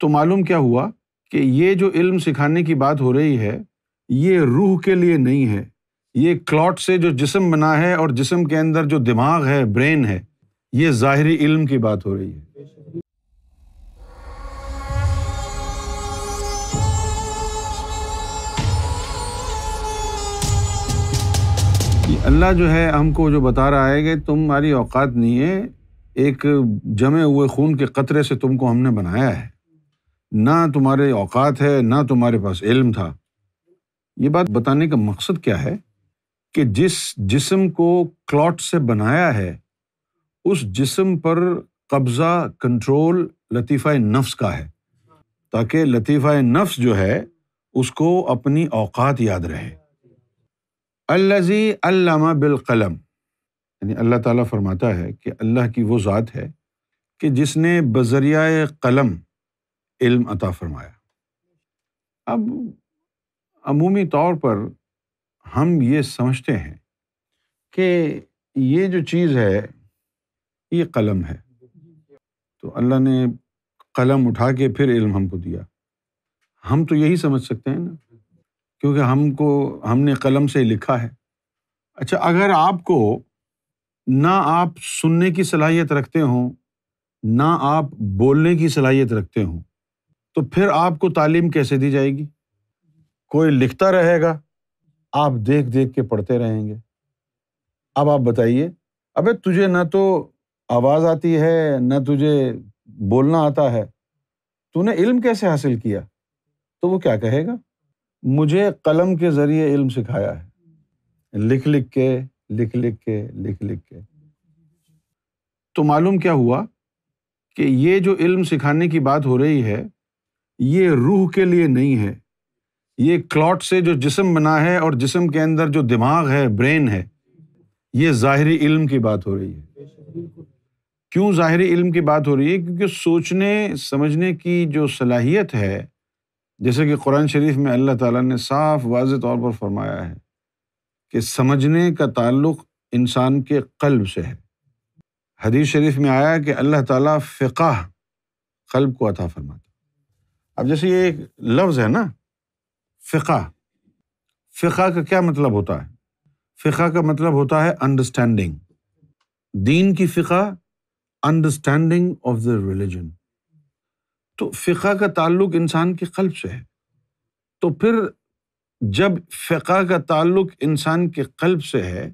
تو معلوم کیا ہوا کہ یہ جو علم سکھانے کی بات ہو رہی ہے یہ روح کے لیے نہیں ہے، یہ کلاٹ سے جو جسم بنا ہے اور جسم کے اندر جو دماغ ہے، برین ہے، یہ ظاہری علم کی بات ہو رہی ہے۔ اللہ جو ہے ہم کو جو بتا رہا ہے کہ تمہاری اوقات نہیں ہے، ایک جمے ہوئے خون کے قطرے سے تم کو ہم نے بنایا ہے، نہ تمہارے اوقات ہے نہ تمہارے پاس علم تھا۔ یہ بات بتانے کا مقصد کیا ہے کہ جس جسم کو کلاٹ سے بنایا ہے اس جسم پر قبضہ، کنٹرول لطیفہ نفس کا ہے، تاکہ لطیفہ نفس جو ہے اس کو اپنی اوقات یاد رہے۔ الذی علم بالقلم، یعنی اللہ تعالیٰ فرماتا ہے کہ اللہ کی وہ ذات ہے کہ جس نے بذریعہ قلم علم عطا فرمایا۔ اب عمومی طور پر ہم یہ سمجھتے ہیں کہ یہ جو چیز ہے یہ قلم ہے، تو اللہ نے قلم اٹھا کے پھر علم ہم کو دیا۔ ہم تو یہی سمجھ سکتے ہیں نا، کیونکہ ہم نے قلم سے لکھا ہے۔ اچھا، اگر آپ کو نہ آپ سننے کی صلاحیت رکھتے ہوں نہ آپ بولنے کی صلاحیت رکھتے ہوں تو پھر آپ کو تعلیم کیسے دی جائے گی؟ کوئی لکھتا رہے گا، آپ دیکھ دیکھ کے پڑھتے رہیں گے۔ اب آپ بتائیے، ابے تجھے نہ تو آواز آتی ہے نہ تجھے بولنا آتا ہے، تو نے علم کیسے حاصل کیا؟ تو وہ کیا کہے گا؟ مجھے قلم کے ذریعے علم سکھایا ہے، لکھ لکھ کے۔ تو معلوم کیا ہوا کہ یہ جو علم سکھانے کی بات ہو رہی ہے یہ روح کے لیے نہیں ہے، یہ کلاٹ سے جو جسم بنا ہے اور جسم کے اندر جو دماغ ہے، برین ہے، یہ ظاہری علم کی بات ہو رہی ہے۔ کیوں ظاہری علم کی بات ہو رہی ہے؟ کیونکہ سوچنے سمجھنے کی جو صلاحیت ہے، جیسے کہ قرآن شریف میں اللہ تعالیٰ نے صاف واضح طور پر فرمایا ہے کہ سمجھنے کا تعلق انسان کے قلب سے ہے۔ حدیث شریف میں آیا کہ اللہ تعالیٰ فقہ قلب کو عطا فرماتا۔ اب جیسے یہ ایک لفظ ہے نا، فقہ کا کیا مطلب ہوتا ہے؟ فقہ کا مطلب ہوتا ہے انڈرسٹینڈنگ، دین کی فقہ، انڈرسٹینڈنگ آف دا ریلیجن۔ تو فقہ کا تعلق انسان کے قلب سے ہے، تو پھر جب فقہ کا تعلق انسان کے قلب سے ہے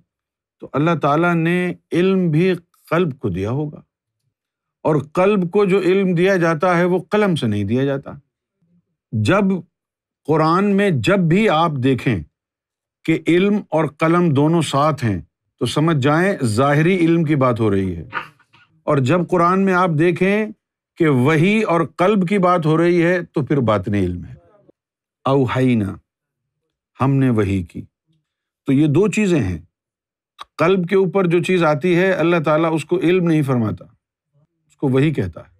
تو اللہ تعالیٰ نے علم بھی قلب کو دیا ہوگا، اور قلب کو جو علم دیا جاتا ہے وہ قلم سے نہیں دیا جاتا۔ جب قرآن میں جب بھی آپ دیکھیں کہ علم اور قلم دونوں ساتھ ہیں تو سمجھ جائیں ظاہری علم کی بات ہو رہی ہے، اور جب قرآن میں آپ دیکھیں کہ وحی اور قلب کی بات ہو رہی ہے تو پھر باطنی علم ہے۔ اوحینا، ہم نے وحی کی۔ تو یہ دو چیزیں ہیں، قلب کے اوپر جو چیز آتی ہے اللہ تعالیٰ اس کو علم نہیں فرماتا، اس کو وحی کہتا ہے۔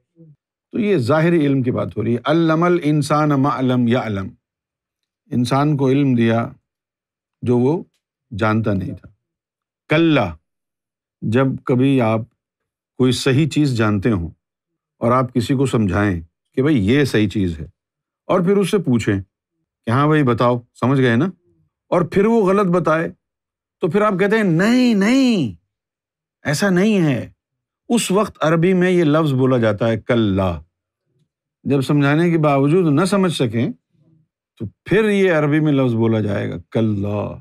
تو یہ ظاہری علم کی بات ہو رہی ہے۔ علم الانسان ما لم یعلم، انسان کو علم دیا جو وہ جانتا نہیں تھا۔ کلا، جب کبھی آپ کوئی صحیح چیز جانتے ہوں اور آپ کسی کو سمجھائیں کہ بھائی یہ صحیح چیز ہے، اور پھر اس سے پوچھیں کہ ہاں بھائی بتاؤ، سمجھ گئے نا، اور پھر وہ غلط بتائے تو پھر آپ کہتے ہیں نہیں ایسا نہیں ہے۔ اس وقت عربی میں یہ لفظ بولا جاتا ہے کلا۔ جب سمجھانے کے باوجود نہ سمجھ سکیں تو پھر یہ عربی میں لفظ بولا جائے گا کلا،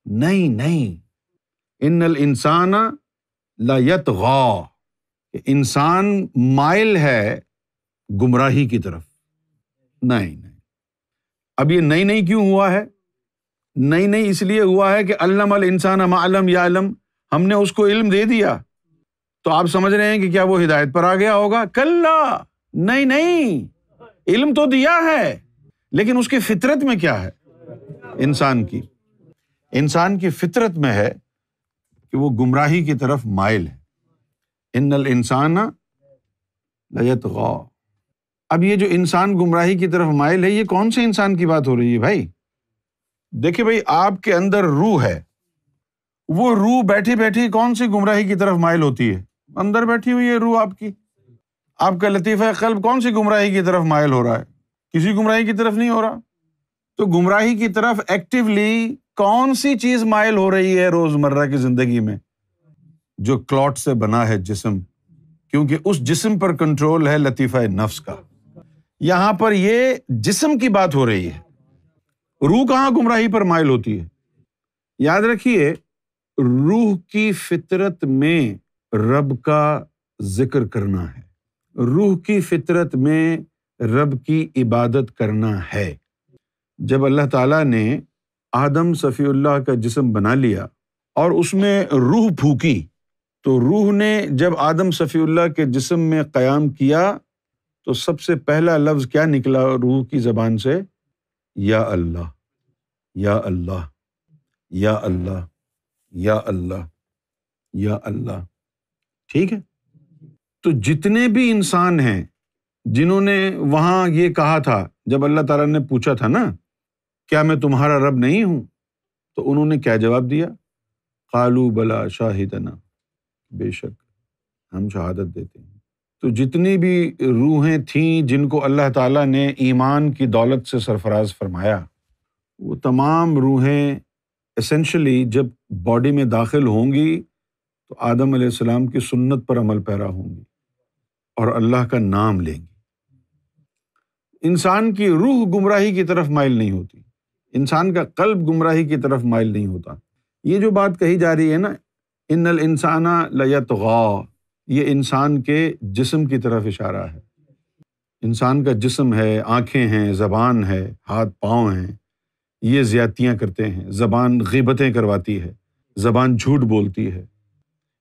نہیں۔ ان الانسان لیطغی، کہ انسان مائل ہے گمراہی کی طرف۔ نہیں۔ اب یہ نہیں کیوں ہوا ہے؟ نہیں اس لیے ہوا ہے کہ علم الانسان ما لم یعلم، ہم نے اس کو علم دے دیا، تو آپ سمجھ رہے ہیں کہ کیا وہ ہدایت پر آ گیا ہوگا؟ کلا، نہیں، علم تو دیا ہے لیکن اس کی فطرت میں کیا ہے؟ انسان کی فطرت میں ہے کہ وہ گمراہی کی طرف مائل ہے۔ ان الانسان لیطغی۔ اب یہ جو انسان گمراہی کی طرف مائل ہے، یہ کون سے انسان کی بات ہو رہی ہے بھائی؟ دیکھیں بھائی، آپ کے اندر روح ہے، وہ روح بیٹھی بیٹھی کون سی گمراہی کی طرف مائل ہوتی ہے؟ اندر بیٹھی ہوئی ہے روح آپ کی۔ آپ کا لطیفہ قلب کون سی گمراہی کی طرف مائل ہو رہا ہے؟ کسی گمراہی کی طرف نہیں ہو رہا۔ تو گمراہی کی طرف ایکٹیولی کون سی چیز مائل ہو رہی ہے روزمرہ کی زندگی میں؟ جو کلاٹ سے بنا ہے جسم، کیونکہ اس جسم پر کنٹرول ہے لطیفہ نفس کا۔ یہاں پر یہ جسم کی بات ہو رہی ہے، روح کہاں گمراہی پر مائل ہوتی ہے؟ یاد رکھیے، روح کی فطرت میں رب کا ذکر کرنا ہے، روح کی فطرت میں رب کی عبادت کرنا ہے۔ جب اللہ تعالیٰ نے آدم صفی اللہ کا جسم بنا لیا اور اس میں روح پھونکی، تو روح نے جب آدم صفی اللہ کے جسم میں قیام کیا تو سب سے پہلا لفظ کیا نکلا روح کی زبان سے؟ یا اللہ، یا اللہ، یا اللہ، یا اللہ، یا اللہ۔ ٹھیک ہے؟ تو جتنے بھی انسان ہیں جنہوں نے وہاں یہ کہا تھا، جب اللہ تعالیٰ نے پوچھا تھا نا کیا میں تمہارا رب نہیں ہوں، تو انہوں نے کیا جواب دیا؟ قالوا بلا شاہدنا، بے شک ہم شہادت دیتے ہیں۔ تو جتنی بھی روحیں تھیں جن کو اللہ تعالیٰ نے ایمان کی دولت سے سرفراز فرمایا، وہ تمام روحیں ایسنشلی جب باڈی میں داخل ہوں گی تو آدم علیہ السلام کی سنت پر عمل پیرا ہوں گی اور اللہ کا نام لیں گی۔ انسان کی روح گمراہی کی طرف مائل نہیں ہوتی، انسان کا قلب گمراہی کی طرف مائل نہیں ہوتا۔ یہ جو بات کہی جا رہی ہے نا، ان الانسان لیطغی، یہ انسان کے جسم کی طرف اشارہ ہے۔ انسان کا جسم ہے، آنکھیں ہیں، زبان ہے، ہاتھ پاؤں ہیں، یہ زیادتیاں کرتے ہیں، زبان غیبتیں کرواتی ہے، زبان جھوٹ بولتی ہے۔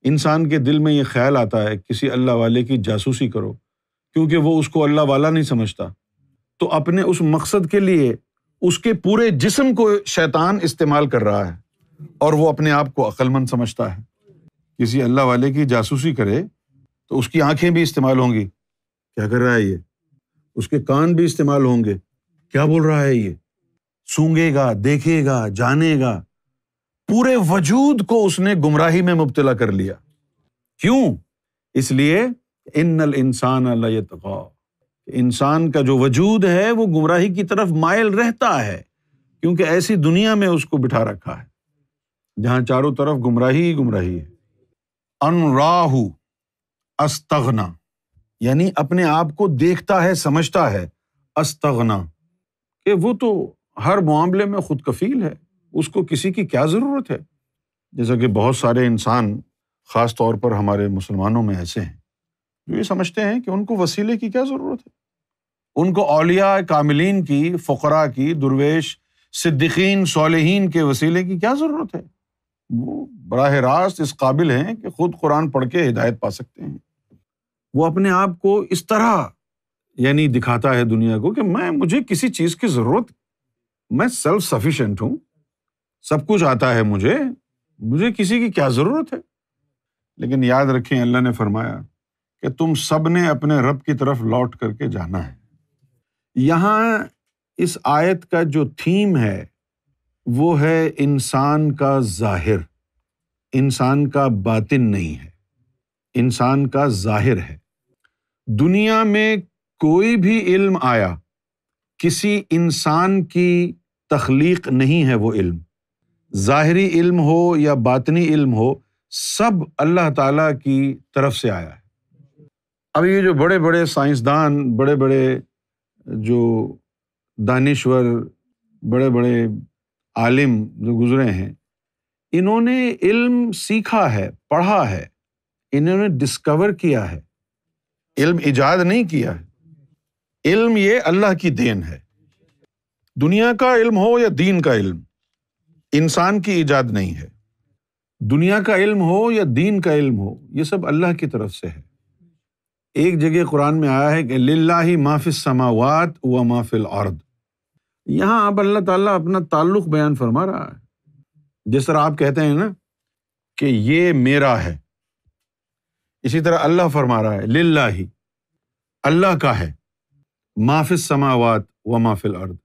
انسان کے دل میں یہ خیال آتا ہے کسی اللہ والے کی جاسوسی کرو، کیونکہ وہ اس کو اللہ والا نہیں سمجھتا، تو اپنے اس مقصد کے لیے اس کے پورے جسم کو شیطان استعمال کر رہا ہے اور وہ اپنے آپ کو عقل مند سمجھتا ہے۔ کسی اللہ والے کی جاسوسی کرے تو اس کی آنکھیں بھی استعمال ہوں گی، کیا کر رہا ہے یہ؟ اس کے کان بھی استعمال ہوں گے، کیا بول رہا ہے یہ؟ سونگے گا، دیکھے گا، جانے گا، پورے وجود کو اس نے گمراہی میں مبتلا کر لیا۔ کیوں؟ اس لیے ان الانسان لیطغی، انسان کا جو وجود ہے وہ گمراہی کی طرف مائل رہتا ہے، کیونکہ ایسی دنیا میں اس کو بٹھا رکھا ہے جہاں چاروں طرف گمراہی ہی گمراہی ہے۔ ان راہ استغنا، یعنی اپنے آپ کو دیکھتا ہے، سمجھتا ہے، استغنا، کہ وہ تو ہر معاملے میں خود کفیل ہے، اس کو کسی کی کیا ضرورت ہے۔ جیسا کہ بہت سارے انسان، خاص طور پر ہمارے مسلمانوں میں ایسے ہیں جو یہ سمجھتے ہیں کہ ان کو وسیلے کی کیا ضرورت ہے، ان کو اولیاء کاملین کی، فقراء کی، درویش صدیقین صالحین کے وسیلے کی کیا ضرورت ہے۔ وہ براہ راست اس قابل ہیں کہ خود قرآن پڑھ کے ہدایت پا سکتے ہیں۔ وہ اپنے آپ کو اس طرح یعنی دکھاتا ہے دنیا کو کہ مجھے کسی چیز کی ضرورت، میں سیلف سفیشینٹ ہوں، سب کچھ آتا ہے مجھے کسی کی کیا ضرورت ہے۔ لیکن یاد رکھیں، اللہ نے فرمایا کہ تم سب نے اپنے رب کی طرف لوٹ کر کے جانا ہے۔ یہاں اس آیت کا جو تھیم ہے وہ ہے انسان کا ظاہر، انسان کا باطن نہیں ہے، انسان کا ظاہر ہے۔ دنیا میں کوئی بھی علم آیا، کسی انسان کی تخلیق نہیں ہے، وہ علم ظاہری علم ہو یا باطنی علم ہو، سب اللہ تعالیٰ کی طرف سے آیا ہے۔ اب یہ جو بڑے بڑے سائنسدان، بڑے بڑے جو دانشور، بڑے بڑے عالم جو گزرے ہیں، انہوں نے علم سیکھا ہے، پڑھا ہے، انہوں نے ڈسکور کیا ہے، علم ایجاد نہیں کیا ہے۔ علم یہ اللہ کی دین ہے، دنیا کا علم ہو یا دین کا علم، انسان کی ایجاد نہیں ہے۔ دنیا کا علم ہو یا دین کا علم ہو، یہ سب اللہ کی طرف سے ہے۔ ایک جگہ قرآن میں آیا ہے کہ للہ ما فی السماوات و ما فی الارض، یہاں اب اللہ تعالیٰ اپنا تعلق بیان فرما رہا ہے۔ جس طرح آپ کہتے ہیں نا کہ یہ میرا ہے، اسی طرح اللہ فرما رہا ہے للہ، اللہ کا ہے، ما فی السماوات و ما فی الارض،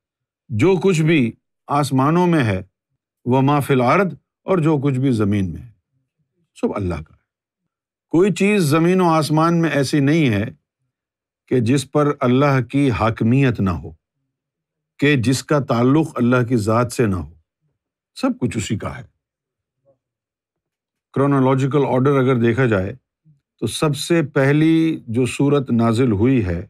جو کچھ بھی آسمانوں میں ہے، و ما فی الارض، اور جو کچھ بھی زمین میں ہے، سب اللہ کا ہے۔ کوئی چیز زمین و آسمان میں ایسی نہیں ہے کہ جس پر اللہ کی حاکمیت نہ ہو، کہ جس کا تعلق اللہ کی ذات سے نہ ہو، سب کچھ اسی کا ہے۔ کرونالوجیکل آرڈر اگر دیکھا جائے تو سب سے پہلی جو سورت نازل ہوئی ہے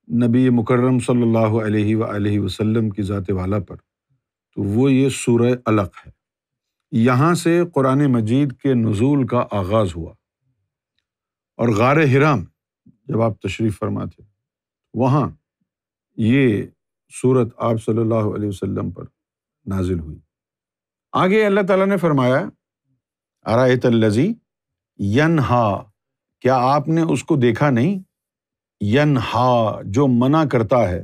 نبی مکرم صلی اللہ علیہ وآلہ وسلم کی ذات والا پر، تو وہ یہ سورہ علق ہے۔ یہاں سے قرآن مجید کے نزول کا آغاز ہوا، اور غار حرا میں جب آپ تشریف فرما تھے وہاں یہ سورت آپ صلی اللہ علیہ وسلم پر نازل ہوئی۔ آگے اللہ تعالیٰ نے فرمایا ارأیت الذی ینہا، کیا آپ نے اس کو دیکھا نہیں، ینہا جو منع کرتا ہے،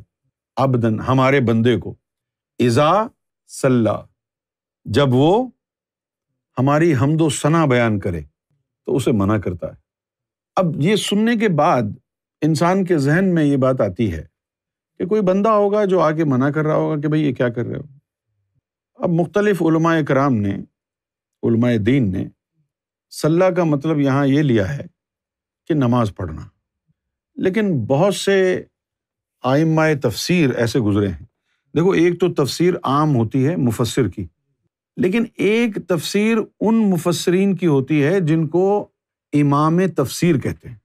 عبدن ہمارے بندے کو، اذا صلی جب وہ ہماری حمد و ثنا بیان کرے تو اسے منع کرتا ہے۔ اب یہ سننے کے بعد انسان کے ذہن میں یہ بات آتی ہے کہ کوئی بندہ ہوگا جو آ کے منع کر رہا ہوگا کہ بھئی یہ کیا کر رہے ہو۔ اب مختلف علماء کرام نے، علماء دین نے صلی کا مطلب یہاں یہ لیا ہے کہ نماز پڑھنا، لیکن بہت سے ائمہ تفسیر ایسے گزرے ہیں۔ دیکھو، ایک تو تفسیر عام ہوتی ہے مفسر کی، لیکن ایک تفسیر ان مفسرین کی ہوتی ہے جن کو امام تفسیر کہتے ہیں۔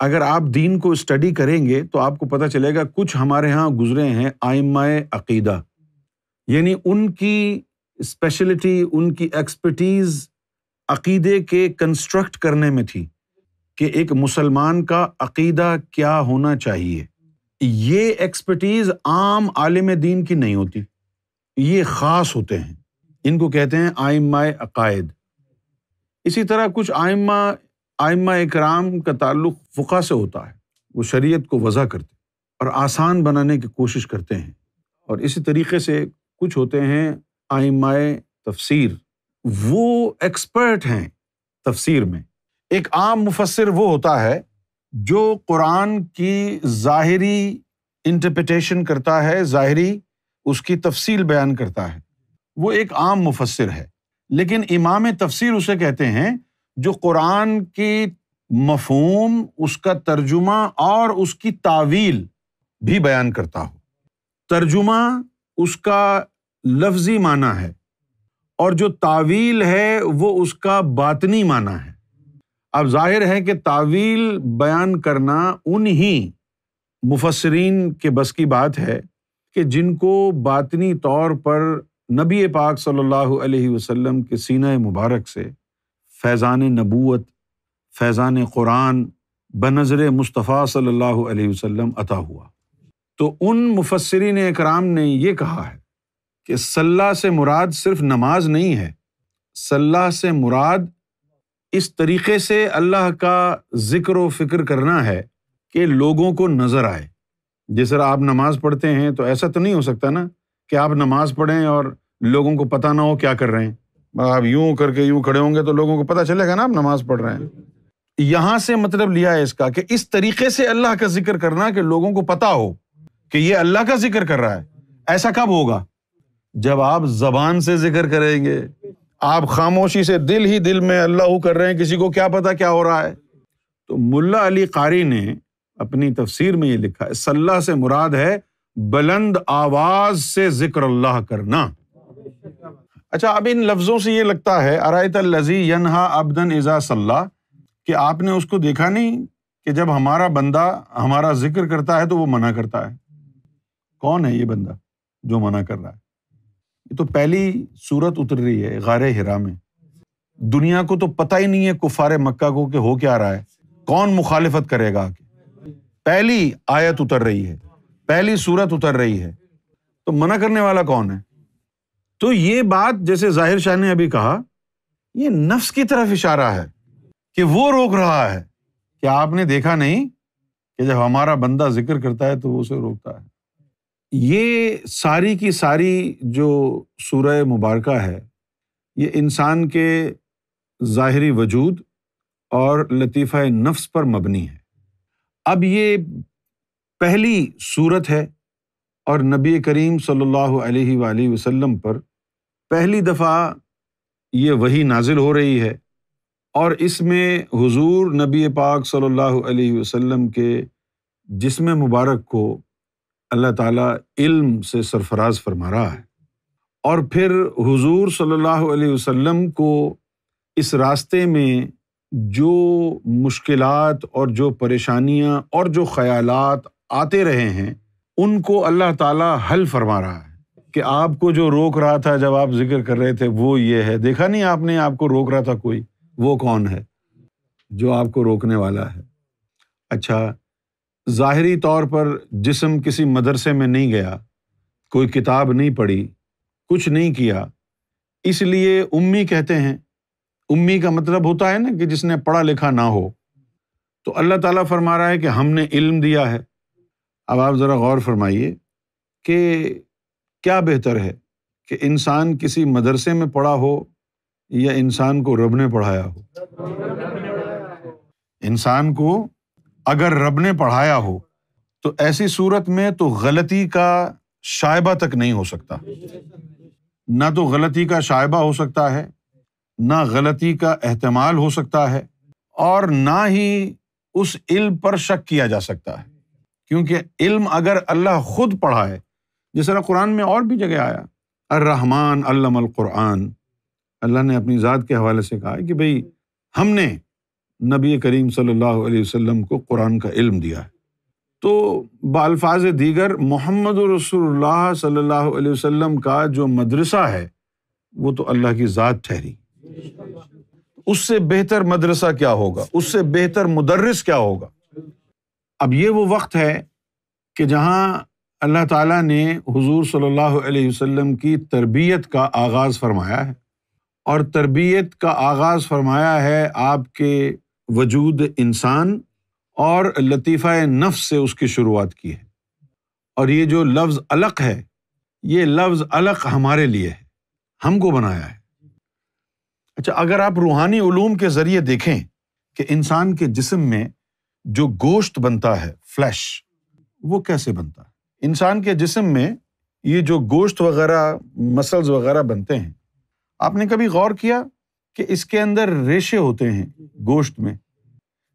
اگر آپ دین کو اسٹڈی کریں گے تو آپ کو پتہ چلے گا کچھ ہمارے ہاں گزرے ہیں ائمہ عقیدہ، یعنی ان کی اسپیشلٹی، ان کی ایکسپرٹیز عقیدے کے کنسٹرکٹ کرنے میں تھی کہ ایک مسلمان کا عقیدہ کیا ہونا چاہیے۔ یہ ایکسپرٹیز عام عالم دین کی نہیں ہوتی، یہ خاص ہوتے ہیں، ان کو کہتے ہیں ائمہ عقائد۔ اسی طرح کچھ ائمہ اکرام کا تعلق فقہ سے ہوتا ہے، وہ شریعت کو وضع کرتے اور آسان بنانے کی کوشش کرتے ہیں، اور اسی طریقے سے کچھ ہوتے ہیں ائمہ تفسیر، وہ ایکسپرٹ ہیں تفسیر میں۔ ایک عام مفسر وہ ہوتا ہے جو قرآن کی ظاہری انٹرپریٹیشن کرتا ہے، ظاہری اس کی تفصیل بیان کرتا ہے، وہ ایک عام مفسر ہے۔ لیکن امام تفسیر اسے کہتے ہیں جو قرآن کی مفہوم، اس کا ترجمہ اور اس کی تاویل بھی بیان کرتا ہو۔ ترجمہ اس کا لفظی معنی ہے، اور جو تاویل ہے وہ اس کا باطنی معنی ہے۔ اب ظاہر ہے کہ تاویل بیان کرنا انہی مفسرین کے بس کی بات ہے کہ جن کو باطنی طور پر نبی پاک صلی اللہ علیہ وسلم کے سینہ مبارک سے فیضان نبوت، فیضان قرآن بنظر مصطفیٰ صلی اللہ علیہ وسلم عطا ہوا۔ تو ان مفسرین اکرام نے یہ کہا ہے کہ صلی سے مراد صرف نماز نہیں ہے، صلی سے مراد اس طریقے سے اللہ کا ذکر و فکر کرنا ہے کہ لوگوں کو نظر آئے۔ جس طرح آپ نماز پڑھتے ہیں تو ایسا تو نہیں ہو سکتا نا کہ آپ نماز پڑھیں اور لوگوں کو پتہ نہ ہو کیا کر رہے ہیں۔ آپ یوں کر کے یوں کھڑے ہوں گے تو لوگوں کو پتہ چلے گا نا آپ نماز پڑھ رہے ہیں۔ یہاں سے مطلب لیا ہے اس کا کہ اس طریقے سے اللہ کا ذکر کرنا کہ لوگوں کو پتہ ہو کہ یہ اللہ کا ذکر کر رہا ہے۔ ایسا کب ہوگا؟ جب آپ زبان سے ذکر کریں گے، آپ خاموشی سے دل ہی دل میں اللہ کر رہے ہیں، کسی کو کیا پتا کیا ہو رہا ہے۔ تو ملا علی قاری نے اپنی تفسیر میں یہ لکھا ہے صلی سے مراد ہے بلند آواز سے ذکر اللہ کرنا۔ اچھا، اب ان لفظوں سے یہ لگتا ہے ارأیت الذی ینہا عبدا اذا صلی، کہ آپ نے اس کو دیکھا نہیں کہ جب ہمارا بندہ ہمارا ذکر کرتا ہے تو وہ منع کرتا ہے۔ کون ہے یہ بندہ جو منع کر رہا ہے؟ یہ تو پہلی سورت اتر رہی ہے غار حرا میں، دنیا کو تو پتہ ہی نہیں ہے کفار مکہ کو کہ ہو کیا رہا ہے، کون مخالفت کرے گا۔ پہلی آیت اتر رہی ہے، پہلی سورت اتر رہی ہے، تو منع کرنے والا کون ہے؟ تو یہ بات جیسے ظاہر شاہ نے ابھی کہا، یہ نفس کی طرف اشارہ ہے کہ وہ روک رہا ہے کہ آپ نے دیکھا نہیں کہ جب ہمارا بندہ ذکر کرتا ہے تو وہ اسے روکتا ہے۔ یہ ساری کی ساری جو سورہ مبارکہ ہے یہ انسان کے ظاہری وجود اور لطیفہ نفس پر مبنی ہے۔ اب یہ پہلی سورت ہے اور نبی کریم صلی اللہ علیہ وآلہ وسلم پر پہلی دفعہ یہ وحی نازل ہو رہی ہے، اور اس میں حضور نبی پاک صلی اللہ علیہ وسلم کے جسم مبارک کو اللہ تعالیٰ علم سے سرفراز فرما رہا ہے، اور پھر حضور صلی اللہ علیہ وسلم کو اس راستے میں جو مشکلات اور جو پریشانیاں اور جو خیالات آتے رہے ہیں ان کو اللہ تعالیٰ حل فرما رہا ہے کہ آپ کو جو روک رہا تھا جب آپ ذکر کر رہے تھے وہ یہ ہے، دیکھا نہیں آپ نے، آپ کو روک رہا تھا کوئی، وہ کون ہے جو آپ کو روکنے والا ہے؟ اچھا، ظاہری طور پر جسم کسی مدرسے میں نہیں گیا، کوئی کتاب نہیں پڑھی، کچھ نہیں کیا، اس لیے امی کہتے ہیں۔ امی کا مطلب ہوتا ہے نا کہ جس نے پڑھا لکھا نہ ہو۔ تو اللہ تعالیٰ فرما رہا ہے کہ ہم نے علم دیا ہے۔ اب آپ ذرا غور فرمائیے کہ کیا بہتر ہے کہ انسان کسی مدرسے میں پڑھا ہو یا انسان کو رب نے پڑھایا ہو؟ انسان کو اگر رب نے پڑھایا ہو تو ایسی صورت میں تو غلطی کا شائبہ تک نہیں ہو سکتا، نہ تو غلطی کا شائبہ ہو سکتا ہے، نہ غلطی کا احتمال ہو سکتا ہے، اور نہ ہی اس علم پر شک کیا جا سکتا ہے، کیونکہ علم اگر اللہ خود پڑھائے، جس طرح قرآن میں اور بھی جگہ آیا الرحمن علم القرآن، اللہ نے اپنی ذات کے حوالے سے کہا کہ بھئی ہم نے نبی کریم صلی اللہ علیہ وسلم کو قرآن کا علم دیا ہے۔ تو بالفاظ دیگر محمد رسول اللہ صلی اللہ علیہ وسلم کا جو مدرسہ ہے وہ تو اللہ کی ذات ٹھہری، اس سے بہتر مدرسہ کیا ہوگا، اس سے بہتر مدرس کیا ہوگا۔ اب یہ وہ وقت ہے کہ جہاں اللہ تعالیٰ نے حضور صلی اللہ علیہ وسلم کی تربیت کا آغاز فرمایا ہے، اور تربیت کا آغاز فرمایا ہے آپ کے وجود انسان اور لطیفہ نفس سے اس کی شروعات کی ہے۔ اور یہ جو لفظ علق ہے، یہ لفظ علق ہمارے لیے ہے، ہم کو بنایا ہے۔ اچھا، اگر آپ روحانی علوم کے ذریعے دیکھیں کہ انسان کے جسم میں جو گوشت بنتا ہے، فلیش، وہ کیسے بنتا ہے؟ انسان کے جسم میں یہ جو گوشت وغیرہ، مسلز وغیرہ بنتے ہیں، آپ نے کبھی غور کیا کہ اس کے اندر ریشے ہوتے ہیں گوشت میں؟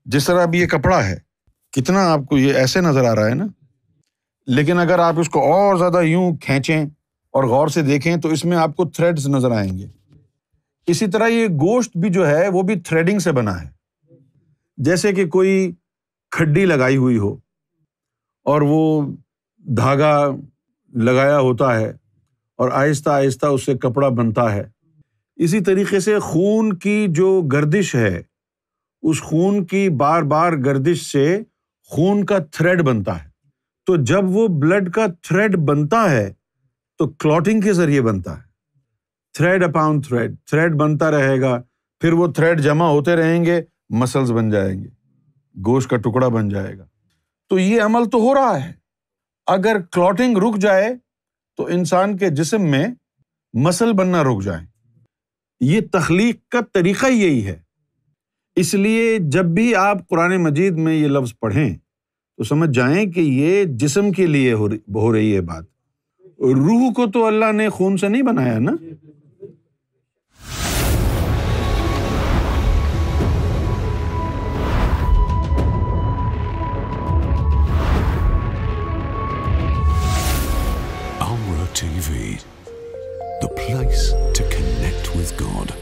جس طرح اب یہ کپڑا ہے، کتنا آپ کو یہ ایسے نظر آ رہا ہے نا، لیکن اگر آپ اس کو اور زیادہ یوں کھینچیں اور غور سے دیکھیں تو اس میں آپ کو تھریڈز نظر آئیں گے۔ اسی طرح یہ گوشت بھی جو ہے وہ بھی تھریڈنگ سے بنا ہے، جیسے کہ کوئی کھڈی لگائی ہوئی ہو اور وہ دھاگا لگایا ہوتا ہے اور آہستہ آہستہ اس سے کپڑا بنتا ہے۔ اسی طریقے سے خون کی جو گردش ہے، اس خون کی بار بار گردش سے خون کا تھریڈ بنتا ہے۔ تو جب وہ بلڈ کا تھریڈ بنتا ہے تو کلاٹنگ کے ذریعے بنتا ہے، تھریڈ اپان تھریڈ، تھریڈ بنتا رہے گا، پھر وہ تھریڈ جمع ہوتے رہیں گے، مسلز بن جائیں گے، گوشت کا ٹکڑا بن جائے گا۔ تو یہ عمل تو ہو رہا ہے۔ اگر کلاٹنگ رک جائے تو انسان کے جسم میں مسل بننا رک جائے۔ یہ تخلیق کا طریقہ یہی ہے۔ اس لیے جب بھی آپ قرآن مجید میں یہ لفظ پڑھیں تو سمجھ جائیں کہ یہ جسم کے لیے ہو رہی ہے بات، روح کو تو اللہ نے خون سے نہیں بنایا نا۔ Amra TV, the place to connect with God.